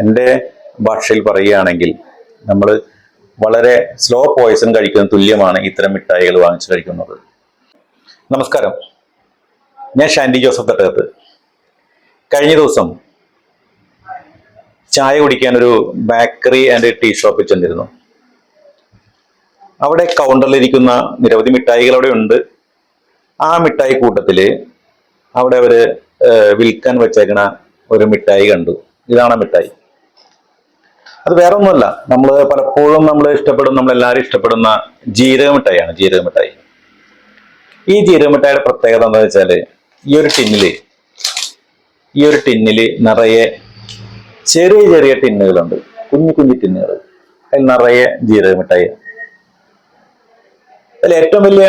എൻ്റെ ഭാഷയിൽ പറയുകയാണെങ്കിൽ നമ്മൾ വളരെ സ്ലോ പോയിസൺ കഴിക്കുന്ന തുല്യമാണ് ഇത്തരം മിഠായികൾ വാങ്ങിച്ചു കഴിക്കുന്നത്. നമസ്കാരം, ഞാൻ ഷാൻഡി ജോസഫ് തട്ടകത്ത്. കഴിഞ്ഞ ദിവസം ചായ കുടിക്കാൻ ഒരു ബേക്കറി ആൻഡ് ടീ ഷോപ്പിൽ ചെന്നിരുന്നു. അവിടെ കൗണ്ടറിലിരിക്കുന്ന നിരവധി മിഠായികൾ അവിടെ ഉണ്ട്. ആ മിഠായി കൂട്ടത്തില് അവിടെ അവര് വിൽക്കാൻ വെച്ചേക്കണ ഒരു മിഠായി കണ്ടു. ഇതാണ് മിഠായി. അത് വേറെ ഒന്നുമല്ല, പലപ്പോഴും നമ്മളെല്ലാവരും ഇഷ്ടപ്പെടുന്ന ജീരക മിഠായിയാണ്. ജീരക മിഠായി. ഈ ജീരക മിഠായിയുടെ പ്രത്യേകത എന്താണെന്ന് വെച്ചാല് ഈ ഒരു ടിന്നില് നിറയെ ചെറിയ ചെറിയ ടിന്നുകളുണ്ട്, കുഞ്ഞു കുഞ്ഞു ടിന്നുകൾ. അതിൽ നിറയെ ജീരക മിഠായി. അതിൽ ഏറ്റവും വലിയ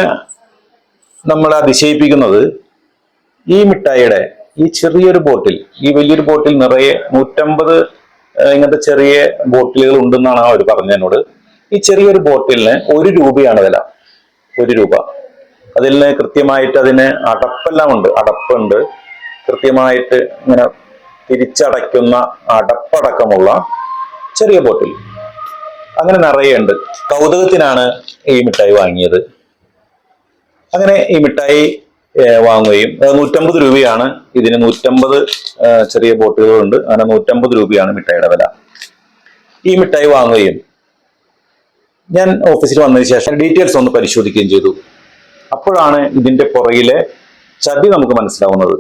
നമ്മളെ അതിശയിപ്പിക്കുന്നത് ഈ മിഠായിയുടെ ഈ ചെറിയൊരു ബോട്ടിൽ, ഈ വലിയൊരു ബോട്ടിൽ നിറയെ 150 ഇങ്ങനത്തെ ചെറിയ ബോട്ടിലുകൾ ഉണ്ടെന്നാണ് അവർ പറഞ്ഞത് എന്നോട്. ഈ ചെറിയൊരു ബോട്ടിലിന് 1 രൂപയാണ് വില. 1 രൂപ. അതിൽ കൃത്യമായിട്ട് അതിന് അടപ്പെല്ലാം ഉണ്ട്, അടപ്പുണ്ട്. കൃത്യമായിട്ട് ഇങ്ങനെ തിരിച്ചടയ്ക്കുന്ന അടപ്പടക്കമുള്ള ചെറിയ ബോട്ടിൽ. അങ്ങനെ നിറയെ ഉണ്ട്. കൗതുകത്തിനാണ് ഈ മിഠായി വാങ്ങിയത്. അങ്ങനെ ഈ മിഠായി വാങ്ങുകയും 150 രൂപയാണ് ഇതിന്. 150 ചെറിയ ബോട്ടുകളുണ്ട്. അങ്ങനെ 150 രൂപയാണ് മിഠായിയുടെ വില. ഈ മിഠായി വാങ്ങുകയും ഞാൻ ഓഫീസിൽ വന്നതിന് ശേഷം ഡീറ്റെയിൽസ് ഒന്ന് പരിശോധിക്കുകയും ചെയ്തു. അപ്പോഴാണ് ഇതിന്റെ പുറകിലെ ചതി നമുക്ക് മനസ്സിലാവുന്നത്.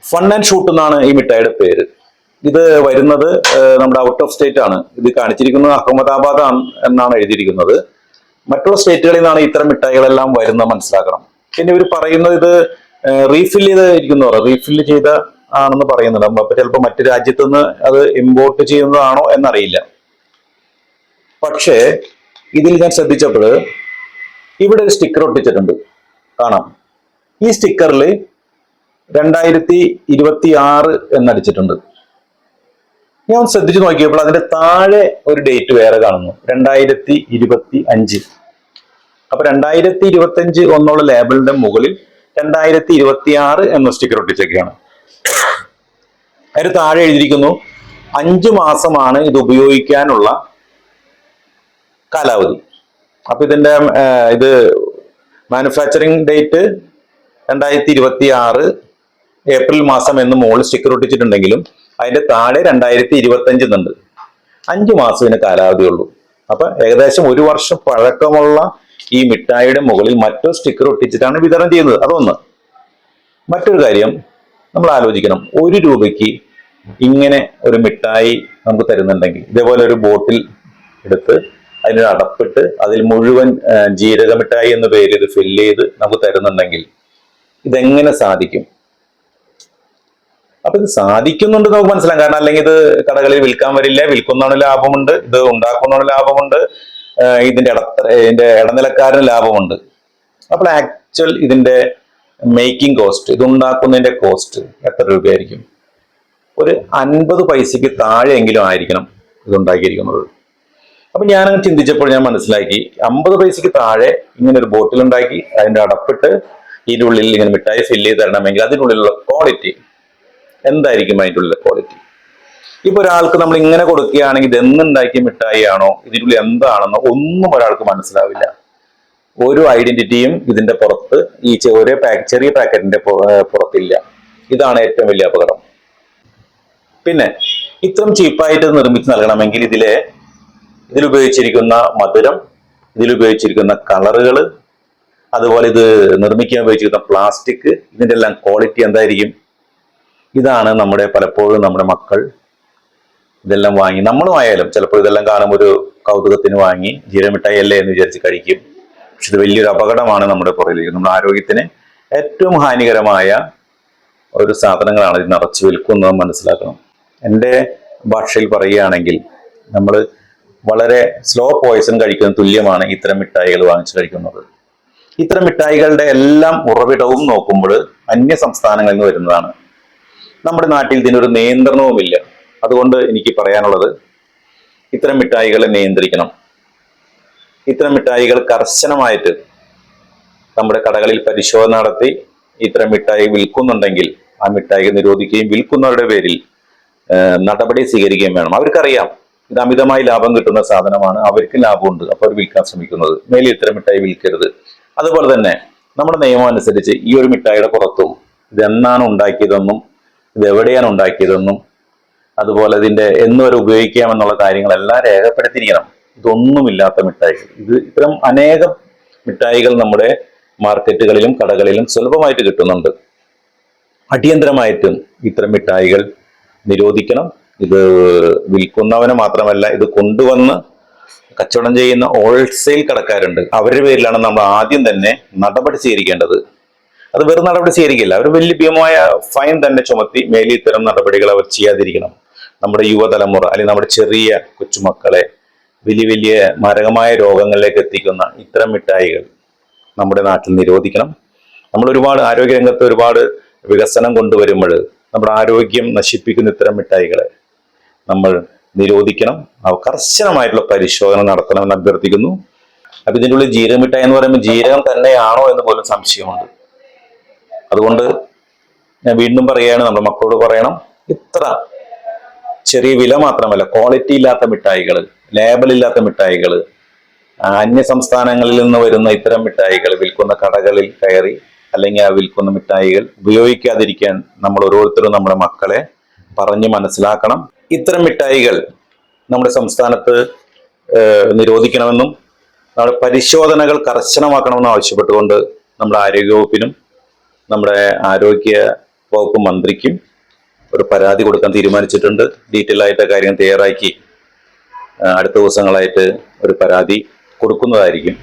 ഫൺ ആൻഡ് ഷൂട്ട് എന്നാണ് ഈ മിഠായിയുടെ പേര്. ഇത് വരുന്നത് നമ്മുടെ ഔട്ട് ഓഫ് സ്റ്റേറ്റ് ആണ്. ഇത് കാണിച്ചിരിക്കുന്നത് അഹമ്മദാബാദ് എന്നാണ് എഴുതിയിരിക്കുന്നത്. മറ്റുള്ള സ്റ്റേറ്റുകളിൽ നിന്നാണ് ഇത്തരം മിഠായികളെല്ലാം വരുന്നത് മനസ്സിലാക്കണം. പിന്നെ ഇവർ പറയുന്നത് ഇത് റീഫില്ല് ചെയ്ത ആണെന്ന് പറയുന്നുണ്ട്. അപ്പൊ ചിലപ്പോൾ മറ്റു രാജ്യത്തു നിന്ന് അത് ഇമ്പോർട്ട് ചെയ്യുന്നതാണോ എന്നറിയില്ല. പക്ഷേ ഇതിൽ ഞാൻ ശ്രദ്ധിച്ചപ്പോൾ ഇവിടെ ഒരു സ്റ്റിക്കർ ഒട്ടിച്ചിട്ടുണ്ട്, കാണാം. ഈ സ്റ്റിക്കറിൽ 2026 എന്നടിച്ചിട്ടുണ്ട്. ഞാൻ ശ്രദ്ധിച്ചു നോക്കിയപ്പോൾ അതിന്റെ താഴെ ഒരു ഡേറ്റ് വേറെ കാണുന്നു, 2025. അപ്പൊ 2025 ഒന്നുള്ള ലേബലിന്റെ മുകളിൽ 2026 എന്ന സ്റ്റിക്കർ ഒട്ടിച്ചൊക്കെയാണ്. അതിന് താഴെ എഴുതിയിരിക്കുന്നു 5 മാസമാണ് ഇത് ഉപയോഗിക്കാനുള്ള കാലാവധി. അപ്പൊ ഇത് മാനുഫാക്ചറിങ് ഡേറ്റ് 2026 ഏപ്രിൽ മാസം എന്ന് മുകളിൽ സ്റ്റിക്കർ ഒട്ടിച്ചിട്ടുണ്ടെങ്കിലും അതിന്റെ താഴെ 2025 എന്നുണ്ട്. 5 മാസം ഇതിന് കാലാവധിയുള്ളൂ. അപ്പൊ ഏകദേശം 1 വർഷം പഴക്കമുള്ള ഈ മിഠായിയുടെ മുകളിൽ മറ്റൊരു സ്റ്റിക്കർ ഒട്ടിച്ചിട്ടാണ് വിതരണം ചെയ്യുന്നത്. അതൊന്ന്. മറ്റൊരു കാര്യം നമ്മൾ ആലോചിക്കണം, 1 രൂപയ്ക്ക് ഇങ്ങനെ ഒരു മിഠായി നമുക്ക് തരുന്നുണ്ടെങ്കിൽ, ഇതേപോലെ ഒരു ബോട്ടിൽ എടുത്ത് അതിനൊരു അടപ്പിട്ട് അതിൽ മുഴുവൻ ജീരക മിഠായി എന്ന പേര് ഇത് ഫില്ല് ചെയ്ത് നമുക്ക് തരുന്നുണ്ടെങ്കിൽ ഇതെങ്ങനെ സാധിക്കും? അപ്പൊ ഇത് സാധിക്കുന്നുണ്ട് നമുക്ക് മനസ്സിലാക്കാം. കാരണം അല്ലെങ്കിൽ ഇത് കടകളിൽ വിൽക്കാൻ വരില്ല. വിൽക്കുന്നതാണ് ലാഭമുണ്ട്, ഇത് ഉണ്ടാക്കുന്നതാണ് ലാഭമുണ്ട്, ഇതിന്റെ ഇടനിലക്കാരന് ലാഭമുണ്ട്. അപ്പോൾ ആക്ച്വൽ ഇതിന്റെ മേക്കിംഗ് കോസ്റ്റ്, ഇത് ഉണ്ടാക്കുന്നതിന്റെ കോസ്റ്റ് എത്ര രൂപയായിരിക്കും? ഒരു 50 പൈസക്ക് താഴെയെങ്കിലും ആയിരിക്കണം ഇത് ഉണ്ടാക്കിയിരിക്കുന്നത്. അപ്പൊ ഞാനങ്ങനെ ചിന്തിച്ചപ്പോൾ ഞാൻ മനസ്സിലാക്കി, 50 പൈസക്ക് താഴെ ഇങ്ങനെ ഒരു ബോട്ടിൽ ഉണ്ടാക്കി അതിന്റെ അടപ്പിട്ട് ഇതിൻ്റെ ഉള്ളിൽ ഇങ്ങനെ മിഠായി ഫില്ല് ചെയ്ത് തരണമെങ്കിൽ അതിനുള്ളിലുള്ള ക്വാളിറ്റി എന്തായിരിക്കും? അതിൻ്റെ ഉള്ളിലെ ക്വാളിറ്റി. ഇപ്പൊ ഒരാൾക്ക് നമ്മൾ ഇങ്ങനെ കൊടുക്കുകയാണെങ്കിൽ ഇത് എന്നുണ്ടാക്കിയ മിഠായി ആണോ, ഇതിനുള്ളിൽ എന്താണെന്നോ ഒന്നും ഒരാൾക്ക് മനസ്സിലാവില്ല. ഒരു ഐഡന്റിറ്റിയും ഇതിന്റെ പുറത്ത്, ഈ ചെറിയ പാക്കറ്റിന്റെ പുറത്തില്ല. ഇതാണ് ഏറ്റവും വലിയ അപകടം. പിന്നെ ഇത്രയും ചീപ്പായിട്ട് നിർമ്മിച്ച് നൽകണമെങ്കിൽ ഇതിലുപയോഗിച്ചിരിക്കുന്ന മധുരം, ഇതിലുപയോഗിച്ചിരിക്കുന്ന കളറുകൾ, അതുപോലെ ഇത് നിർമ്മിക്കാൻ ഉപയോഗിച്ചിരിക്കുന്ന പ്ലാസ്റ്റിക്, ഇതിന്റെ എല്ലാം ക്വാളിറ്റി എന്തായിരിക്കും? ഇതാണ് പലപ്പോഴും നമ്മുടെ മക്കൾ ഇതെല്ലാം വാങ്ങി, നമ്മളും ആയാലും ചിലപ്പോൾ ഇതെല്ലാം കാണുമ്പോൾ ഒരു കൗതുകത്തിന് വാങ്ങി ജീരമിഠായി അല്ലേ എന്ന് വിചാരിച്ച് കഴിക്കും. പക്ഷെ ഇത് വലിയൊരു അപകടമാണ് നമ്മുടെ പുറകിലേക്ക്. നമ്മുടെ ആരോഗ്യത്തിന് ഏറ്റവും ഹാനികരമായ ഒരു സാധനങ്ങളാണ് ഇത് നിറച്ച് വിൽക്കുന്നത് മനസ്സിലാക്കണം. എൻ്റെ ഭാഷയിൽ പറയുകയാണെങ്കിൽ നമ്മൾ വളരെ സ്ലോ പോയിസൺ കഴിക്കുന്ന തുല്യമാണ് ഇത്തരം മിഠായികൾ വാങ്ങിച്ചു കഴിക്കുന്നത്. ഇത്തരം മിഠായികളുടെ എല്ലാം ഉറവിടവും നോക്കുമ്പോൾ അന്യ സംസ്ഥാനങ്ങളിൽ നിന്ന് വരുന്നതാണ്. നമ്മുടെ നാട്ടിൽ ഇതിനൊരു നിയന്ത്രണവുമില്ല. അതുകൊണ്ട് എനിക്ക് പറയാനുള്ളത്, ഇത്തരം മിഠായികളെ നിയന്ത്രിക്കണം. ഇത്തരം മിഠായികൾ കർശനമായിട്ട് നമ്മുടെ കടകളിൽ പരിശോധന നടത്തി ഇത്തരം മിഠായി വിൽക്കുന്നുണ്ടെങ്കിൽ ആ മിഠായി നിരോധിക്കുകയും വിൽക്കുന്നവരുടെ പേരിൽ നടപടി സ്വീകരിക്കുകയും വേണം. അവർക്കറിയാം ഇത് അമിതമായി ലാഭം കിട്ടുന്ന സാധനമാണ്, അവർക്ക് ലാഭമുണ്ട്, അപ്പോൾ അവർ വിൽക്കാൻ ശ്രമിക്കുന്നത്. മേലിൽ ഇത്തരം മിഠായി വിൽക്കരുത്. അതുപോലെ തന്നെ നമ്മുടെ നിയമം അനുസരിച്ച് ഈ ഒരു മിഠായിയുടെ പുറത്തും ഇതെന്നാണ് ഉണ്ടാക്കിയതെന്നും ഇത് എവിടെയാണ് ഉണ്ടാക്കിയതെന്നും അതുപോലെ ഇതിന്റെ എന്ന് വരെ ഉപയോഗിക്കാമെന്നുള്ള കാര്യങ്ങളെല്ലാം രേഖപ്പെടുത്തിയിരിക്കണം. ഇതൊന്നുമില്ലാത്ത മിഠായികൾ, ഇത്തരം അനേകം മിഠായികൾ നമ്മുടെ മാർക്കറ്റുകളിലും കടകളിലും സുലഭമായിട്ട് കിട്ടുന്നുണ്ട്. അടിയന്തരമായിട്ടും ഇത്തരം മിഠായികൾ നിരോധിക്കണം. ഇത് വിൽക്കുന്നവന് മാത്രമല്ല, ഇത് കൊണ്ടുവന്ന് കച്ചവടം ചെയ്യുന്ന ഹോൾസെയിൽ കടക്കാരുണ്ട്, അവരുടെ പേരിലാണ് നമ്മൾ ആദ്യം തന്നെ നടപടി സ്വീകരിക്കേണ്ടത്. അത് വെറും നടപടി സ്വീകരിക്കില്ല, അവർ വലിയ ഭീമമായ ഫൈൻ തന്നെ ചുമത്തി മേലിൽ ഇത്തരം നടപടികൾ അവർ ചെയ്യാതിരിക്കണം. നമ്മുടെ യുവതലമുറ അല്ലെങ്കിൽ നമ്മുടെ ചെറിയ കൊച്ചുമക്കളെ വലിയ വലിയ മാരകമായ രോഗങ്ങളിലേക്ക് എത്തിക്കുന്ന ഇത്തരം മിഠായികൾ നമ്മുടെ നാട്ടിൽ നിരോധിക്കണം. നമ്മൾ ഒരുപാട് ആരോഗ്യരംഗത്ത് ഒരുപാട് വികസനം കൊണ്ടുവരുമ്പോൾ നമ്മുടെ ആരോഗ്യം നശിപ്പിക്കുന്ന ഇത്തരം മിഠായികളെ നമ്മൾ നിരോധിക്കണം. കർശനമായിട്ടുള്ള പരിശോധന നടത്തണമെന്ന് അഭ്യർത്ഥിക്കുന്നു. അപ്പൊ ഇതിൻ്റെ ഉള്ളിൽ ജീരക മിഠായി എന്ന് പറയുമ്പോൾ ജീരകം തന്നെയാണോ എന്ന് പോലും സംശയമുണ്ട്. അതുകൊണ്ട് ഞാൻ വീണ്ടും പറയുകയാണ്, നമ്മുടെ മക്കളോട് പറയണം, ഇത്ര ചെറിയ വില മാത്രമല്ല, ക്വാളിറ്റി ഇല്ലാത്ത മിഠായികൾ, ലേബലില്ലാത്ത മിഠായികൾ, അന്യ സംസ്ഥാനങ്ങളിൽ നിന്ന് വരുന്ന ഇത്തരം മിഠായികൾ വിൽക്കുന്ന കടകളിൽ കയറി അല്ലെങ്കിൽ ആ വിൽക്കുന്ന മിഠായികൾ ഉപയോഗിക്കാതിരിക്കാൻ നമ്മൾ ഓരോരുത്തരും നമ്മുടെ മക്കളെ പറഞ്ഞ് മനസ്സിലാക്കണം. ഇത്തരം മിഠായികൾ നമ്മുടെ സംസ്ഥാനത്ത് നിരോധിക്കണമെന്നും നമ്മുടെ പരിശോധനകൾ കർശനമാക്കണമെന്നും ആവശ്യപ്പെട്ടുകൊണ്ട് നമ്മുടെ ആരോഗ്യവകുപ്പിനും നമ്മുടെ ആരോഗ്യ വകുപ്പ് മന്ത്രിക്കും ഒരു പരാതി കൊടുക്കാൻ തീരുമാനിച്ചിട്ടുണ്ട്. ഡീറ്റെയിൽ ആയിട്ട് കാര്യം തയ്യാറാക്കി അടുത്ത ദിവസങ്ങളായിട്ട് ഒരു പരാതി കൊടുക്കുന്നതായിരിക്കും.